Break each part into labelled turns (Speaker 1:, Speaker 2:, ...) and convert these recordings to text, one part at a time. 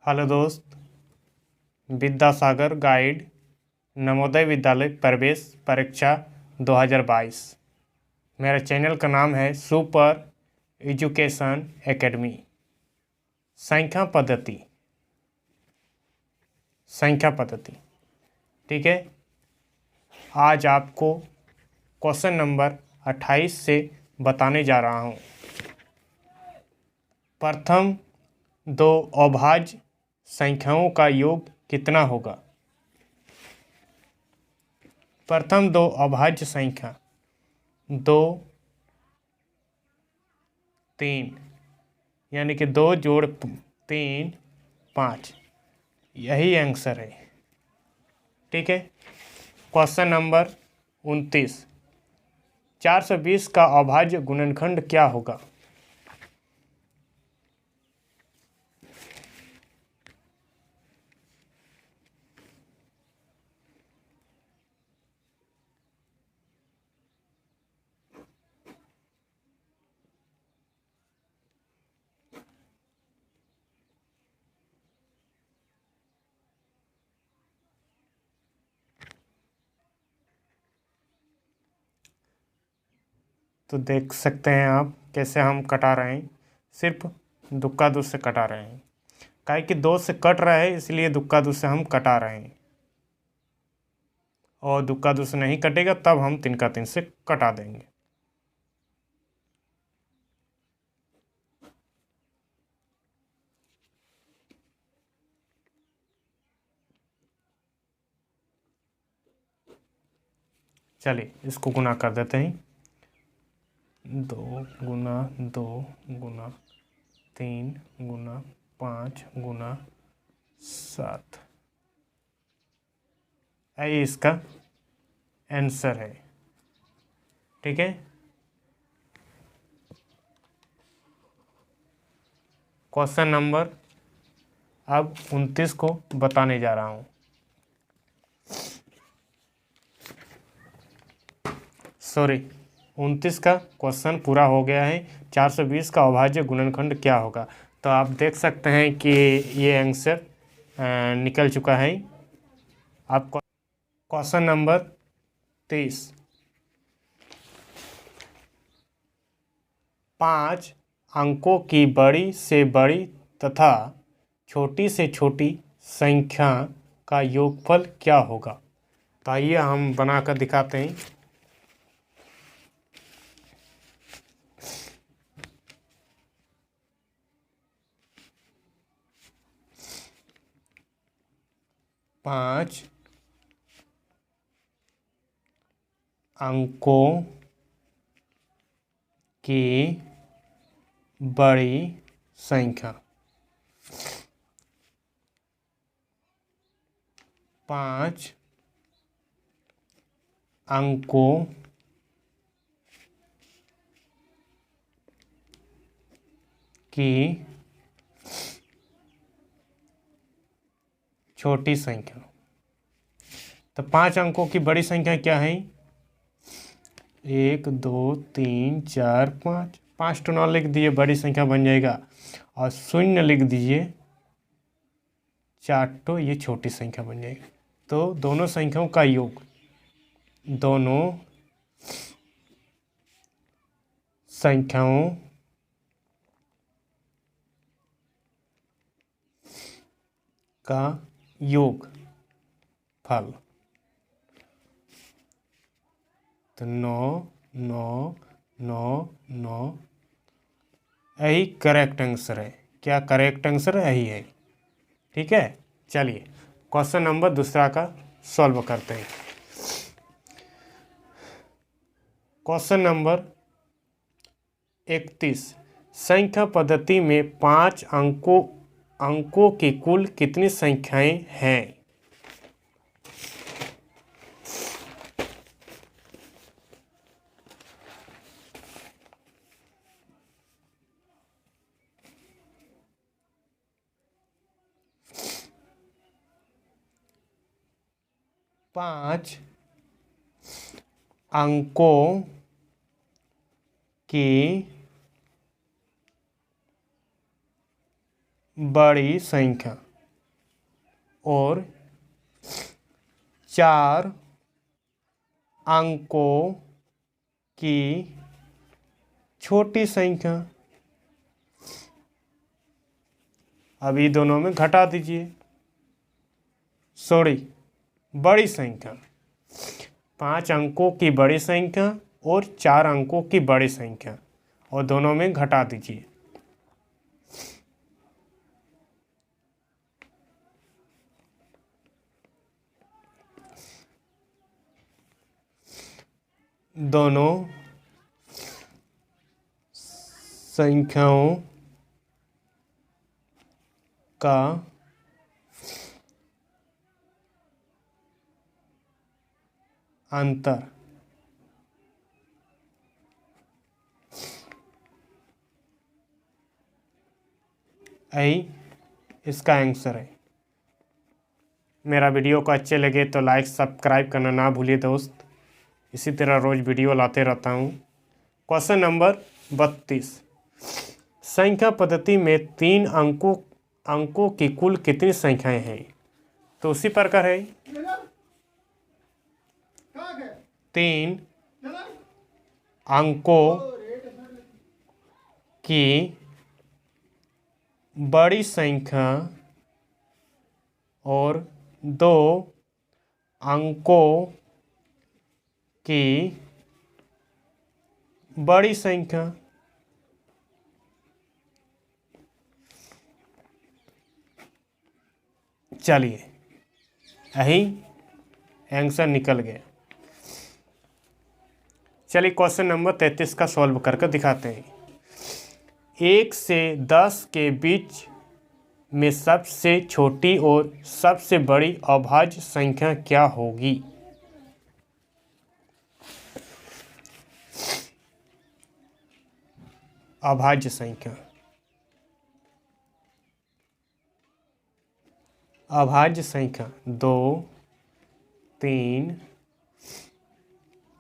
Speaker 1: Hello दोस्त। Vidyasagar guide Navodaya Vidyalaya प्रवेश परीक्षा 2022। मेरे चैनल का नाम है सुपर एजुकेशन एकेडमी। संख्या पद्धति ठीक है। आज आपको क्वेश्चन नंबर 28 से बताने जा रहा हूँ। प्रथम दो अभाज्य संख्याओं का योग कितना होगा। प्रथम दो अभाज्य संख्या 2 3 यानी कि 2 जोड़ 3 5, यही आंसर है। ठीक है। क्वेश्चन नंबर 29, 420 का अभाज्य गुणनखंड क्या होगा। तो देख सकते हैं आप कैसे हम कटा रहे हैं, सिर्फ दुक्का दुस से कटा रहे हैं। काहे कि 2 से कट रहा है इसलिए दुक्का दुस से हम कटा रहे हैं, और दुक्का दुस से नहीं कटेगा तब हम 3 का 3 से कटा देंगे। चलिए इसको गुना कर देते हैं। 2 गुना 2 गुना 3 गुना 5 गुना 7, यही इसका आंसर है। ठीक है। क्वेश्चन नंबर अब 29 को बताने जा रहा हूँ। सॉरी, 29 का क्वेश्चन पूरा हो गया है। 420 का अभाज्य गुणनखंड क्या होगा। तो आप देख सकते हैं कि ये आंसर निकल चुका है। आप क्वेश्चन नंबर 30, 5 अंकों की बड़ी से बड़ी तथा छोटी से छोटी संख्या का योगफल क्या होगा। तो आइए हम बनाकर दिखाते हैं। पाँच अंकों की बड़ी संख्या, 5 अंकों की छोटी संख्या। तो 5 अंकों की बड़ी संख्या क्या है। 1 2 3 4 5, 5 तो ना लिख दीजिए, बड़ी संख्या बन जाएगा। और 0 लिख दीजिए, 4 तो ये छोटी संख्या बन जाएगी। तो दोनों संख्याओं का योग, दोनों संख्याओं का योग फल। तो 9 9 9 9, यही करेक्ट आंसर है। क्या करेक्ट आंसर है, यही है। ठीक है। चलिए क्वेश्चन नंबर दूसरा का सॉल्व करते हैं। क्वेश्चन नंबर 31, संख्या पद्धति में 5 अंकों की कुल कितनी संख्याएं हैं। पाँच अंकों की बड़ी संख्या और 4 अंकों की छोटी संख्या। अभी दोनों में घटा दीजिए, सॉरी बड़ी संख्या, 5 अंकों की बड़ी संख्या और 4 अंकों की बड़ी संख्या, और दोनों में घटा दीजिए। दोनों संख्याओं का अंतर यही इसका आंसर है। मेरा वीडियो को अच्छे लगे तो लाइक सब्सक्राइब करना ना भूलिए दोस्त। इसी तरह रोज़ वीडियो लाते रहता हूँ। क्वेश्चन नंबर 32, संख्या पद्धति में 3 अंकों की कुल कितनी संख्याएं हैं? तो उसी प्रकार है, 3 अंकों की बड़ी संख्या और 2 अंकों की बड़ी संख्या। चलिए यही आंसर निकल गया। चलिए क्वेश्चन नंबर 33 का सॉल्व करके दिखाते हैं। 1 से 10 के बीच में सबसे छोटी और सबसे बड़ी अभाज्य संख्या क्या होगी? अभाज्य संख्या, अभाज्य संख्या 2, 3,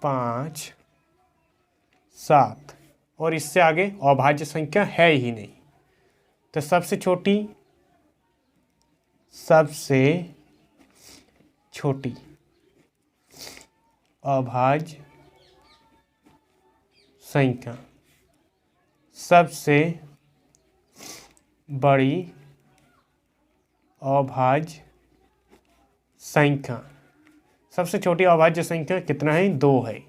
Speaker 1: 5, 7 और इससे आगे अभाज्य संख्या है ही नहीं। तो सबसे छोटी अभाज्य संख्या, सबसे बड़ी अभाज्य संख्या, सबसे छोटी अभाज्य संख्या कितना है? 2 है।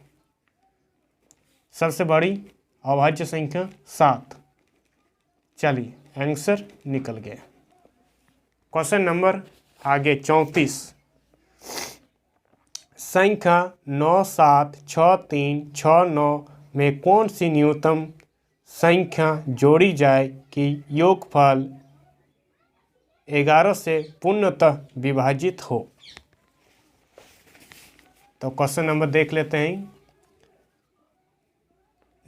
Speaker 1: सबसे बड़ी अभाज्य संख्या 7। चलिए आंसर निकल गया। क्वेश्चन नंबर आगे 34, संख्या 9, 7, 6, 3, 6, 9 में कौन सी न्यूनतम संख्या जोड़ी जाए कि योगफल 11 से पूर्णतः विभाजित हो? तो क्वेश्चन नंबर देख लेते हैं।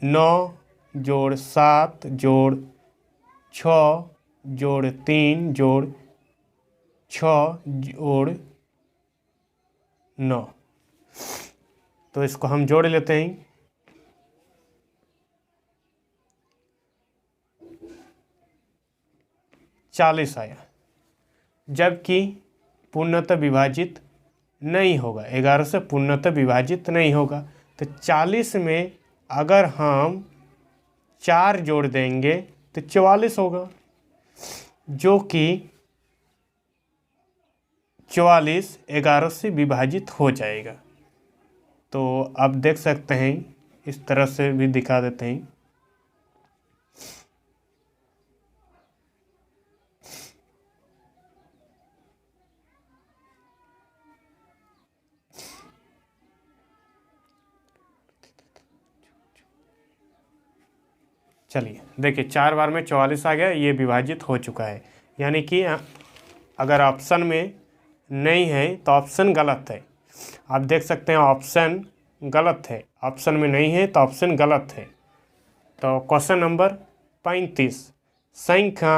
Speaker 1: 9 जोड़ 7 जोड़ 6 जोड़ 3 जोड़ 6 जोड़ 9। तो इसको हम जोड़ लेते हैं। चालीस आया, जबकि पूर्णतः विभाजित नहीं होगा, 11 से पूर्णतः विभाजित नहीं होगा। तो 40 में अगर हम 4 जोड़ देंगे तो 44 होगा, जो कि 44 11 से विभाजित हो जाएगा। तो आप देख सकते हैं, इस तरह से भी दिखा देते हैं। चलिए देखिए, 4 बार में 44 आ गया, ये विभाजित हो चुका है। यानी कि अगर ऑप्शन में नहीं है तो ऑप्शन गलत है। आप देख सकते हैं ऑप्शन गलत है, ऑप्शन में नहीं है तो ऑप्शन गलत है। तो क्वेश्चन नंबर 35, संख्या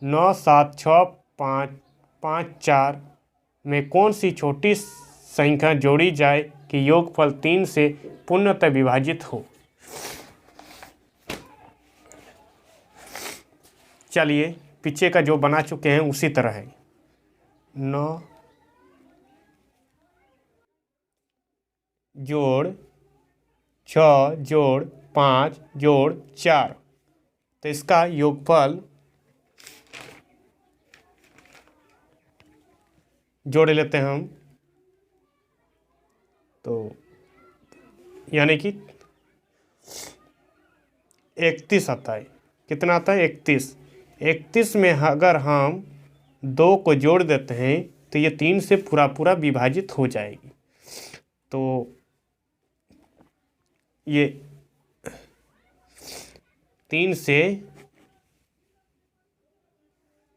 Speaker 1: 9, 7, 6, 5, 5, 4 में कौन सी छोटी संख्या जोड़ी जाए कि योगफल 3 से पूर्णतः विभाजित हो? चलिए पीछे का जो बना चुके हैं उसी तरह है। 9 जोड़ 6 जोड़ 5 जोड़ 4, तो इसका योगफल जोड़ लेते हैं हम, तो यानी कि 31 आता है। कितना आता है? 31। 31 में अगर हम 2 को जोड़ देते हैं तो ये 3 से पूरा पूरा विभाजित हो जाएगी। तो ये 3 से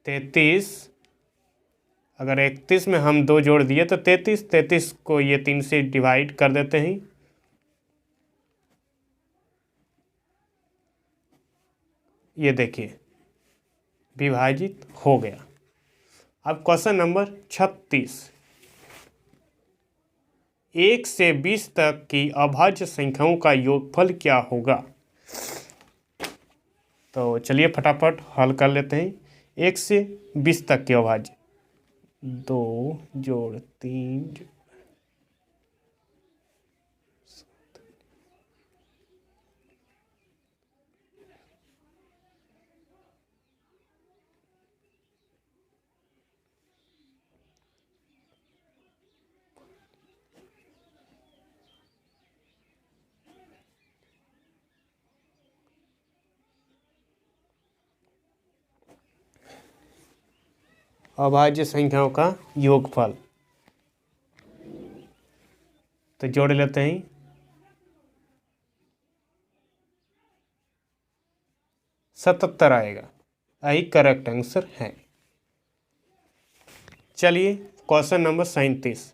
Speaker 1: 33, अगर 31 में हम 2 जोड़ दिए तो 33 को ये 3 से डिवाइड कर देते हैं। ये देखिए विभाजित हो गया। अब क्वेश्चन नंबर 36, 1 से 20 तक की अभाज्य संख्याओं का योगफल क्या होगा? तो चलिए फटाफट हल कर लेते हैं। 1 से 20 तक के अभाज्य, 2 जोड़ 3 अभाज्य संख्याओं का योगफल, तो जोड़ लेते हैं। 77 आएगा, यही करेक्ट आंसर है। चलिए क्वेश्चन नंबर 37,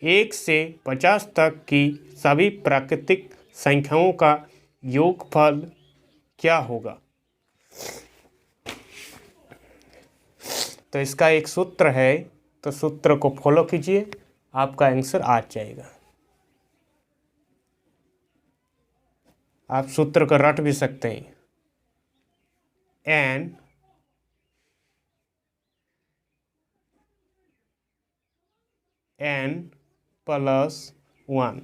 Speaker 1: 1 से 50 तक की सभी प्राकृतिक संख्याओं का योगफल क्या होगा? तो इसका एक सूत्र है, तो सूत्र को फॉलो कीजिए, आपका आंसर आ जाएगा। आप सूत्र को रट भी सकते हैं। n प्लस 1,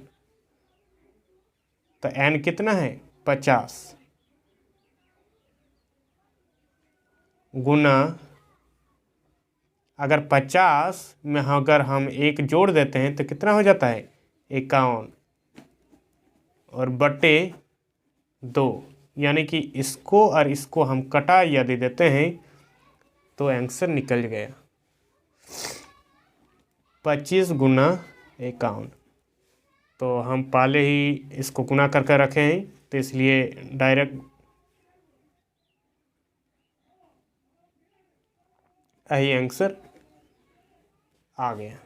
Speaker 1: तो n कितना है? 50, गुना, अगर 50 में अगर हम 1 जोड़ देते हैं तो कितना हो जाता है? 51, और बटे 2, यानी कि इसको और इसको हम कटा यदि देते हैं तो आंसर निकल गया 25 गुना 51। तो हम पहले ही इसको गुना करके रखे हैं, तो इसलिए डायरेक्ट यही आंसर आ गया।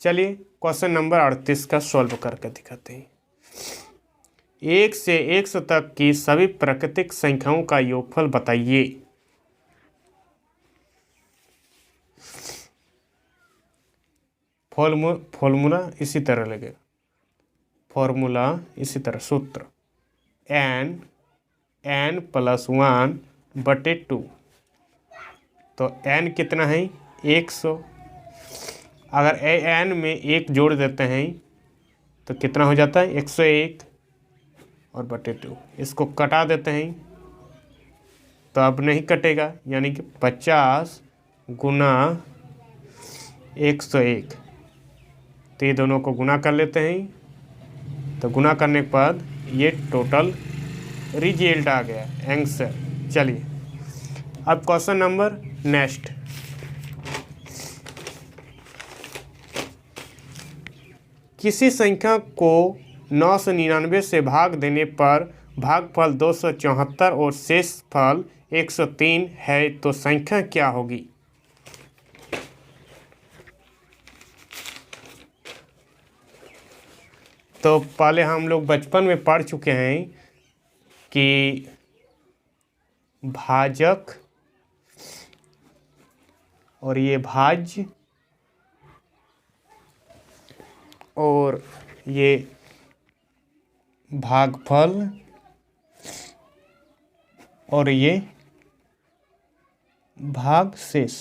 Speaker 1: चलिए क्वेश्चन नंबर 38 का सॉल्व करके दिखाते हैं। 1 से 100 तक की सभी प्राकृतिक संख्याओं का योगफल बताइए। फॉर्मूला इसी तरह लगेगा, फॉर्मूला इसी तरह, सूत्र n प्लस 1 बटे 2, तो n कितना है? 100। अगर n में 1 जोड़ देते हैं तो कितना हो जाता है? 101 और बटे 2, इसको कटा देते हैं तो अब नहीं कटेगा, यानी कि 50 गुना 101, तो ये दोनों को गुना कर लेते हैं, तो गुना करने के बाद ये टोटल रिजल्ट आ गया, आंसर। चलिए अब क्वेश्चन नंबर नेक्स्ट, किसी संख्या को 999 से भाग देने पर भागफल 274 और शेषफल 103 है, तो संख्या क्या होगी? तो पहले हम लोग बचपन में पढ़ चुके हैं कि भाजक और ये भाज्य और ये भागफल और ये भागशेष,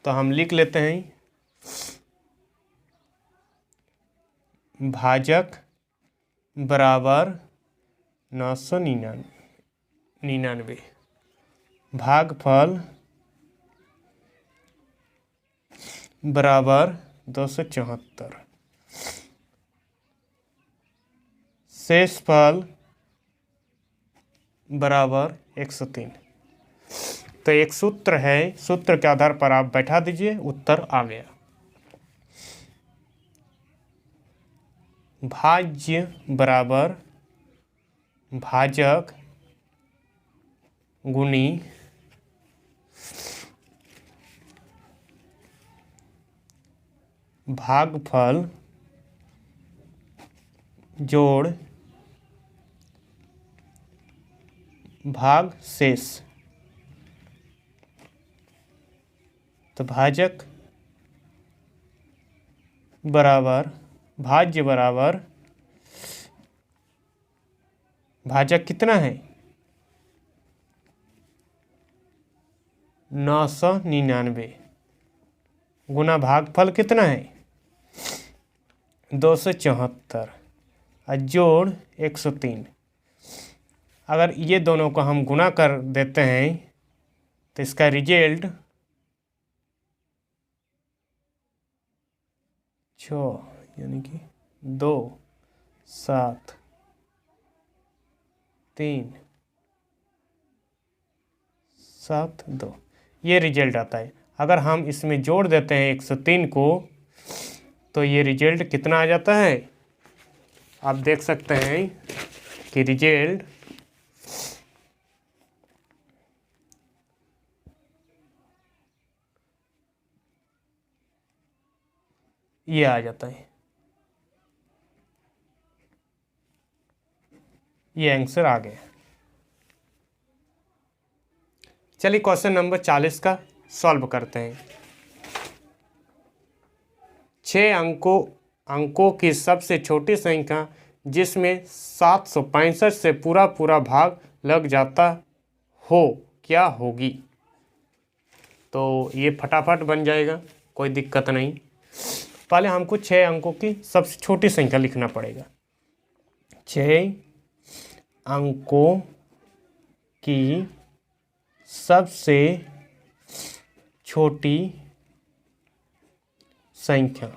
Speaker 1: तो हम लिख लेते हैं भाजक बराबर 999, भागफल बराबर 274, शेषफल बराबर 103। तो एक सूत्र है, सूत्र के आधार पर आप बैठा दीजिए, उत्तर आ गया। भाज्य बराबर भाजक गुनी भागफल जोड़ भाग शेष। तो भाजक बराबर भाज्य बराबर भाजक कितना है 999 गुना भागफल कितना है 274 और जोड़ 103। अगर ये दोनों को हम गुना कर देते हैं तो इसका रिजल्ट 6 यानी कि 2 7 3 7 2 ये रिजल्ट आता है। अगर हम इसमें जोड़ देते हैं 103 को तो ये रिजल्ट कितना आ जाता है, आप देख सकते हैं कि रिजल्ट ये आ जाता है। ये आंसर आ गया। चलिए क्वेश्चन नंबर 40 का सॉल्व करते हैं। 6 अंकों की सबसे छोटी संख्या जिसमें 765 से पूरा पूरा भाग लग जाता हो क्या होगी। तो ये फटाफट बन जाएगा, कोई दिक्कत नहीं। पहले हमको 6 अंकों की सबसे छोटी संख्या लिखना पड़ेगा। 6 अंकों की सबसे छोटी संख्या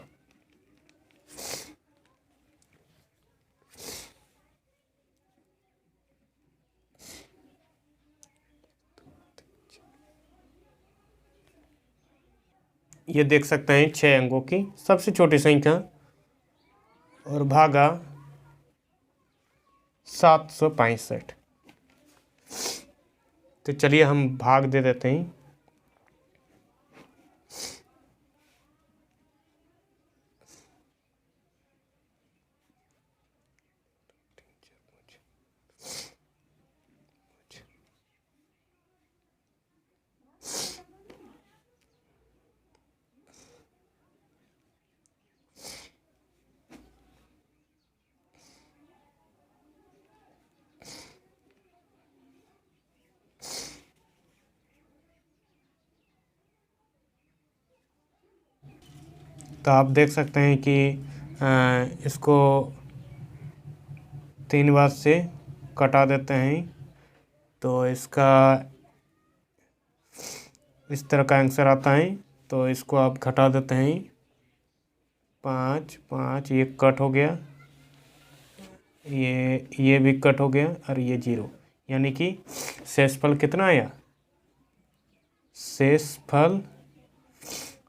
Speaker 1: ये देख सकते हैं 6 अंकों की सबसे छोटी संख्या और भागा 765। तो चलिए हम भाग दे देते हैं। तो आप देख सकते हैं कि इसको 3 बार से कटा देते हैं तो इसका इस तरह का आंसर आता है। तो इसको आप घटा देते हैं 5 5, ये कट हो गया, ये भी कट हो गया और ये 0, यानी कि शेषफल कितना आया, शेषफल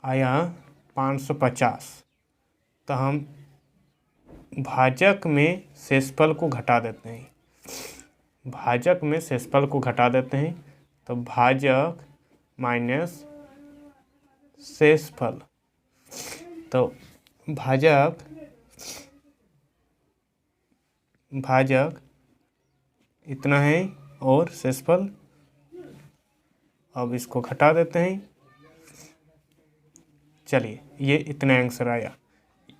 Speaker 1: आया 550। तो हम भाजक में शेषफल को घटा देते हैं, भाजक में शेषफल को घटा देते हैं। तो भाजक माइनस शेषफल, तो भाजक इतना है और शेषफल, अब इसको घटा देते हैं। चलिए ये इतना आंसर आया।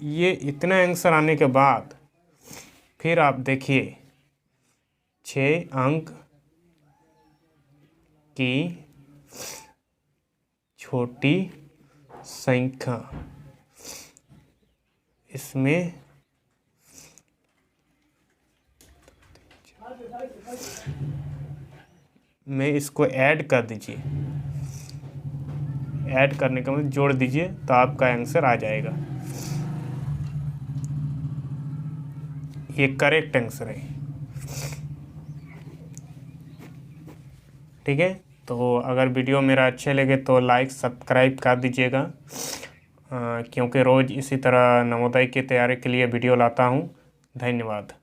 Speaker 1: ये इतना आंसर आने के बाद फिर आप देखिए 6 अंक की छोटी संख्या, इसमें में इसको ऐड कर दीजिए, ऐड करने का मतलब जोड़ दीजिए, तो आपका आंसर आ जाएगा। ये करेक्ट आंसर है। ठीक है, तो अगर वीडियो मेरा अच्छे लगे तो लाइक सब्सक्राइब कर दीजिएगा, क्योंकि रोज़ इसी तरह नवोदय की तैयारी के लिए वीडियो लाता हूँ। धन्यवाद।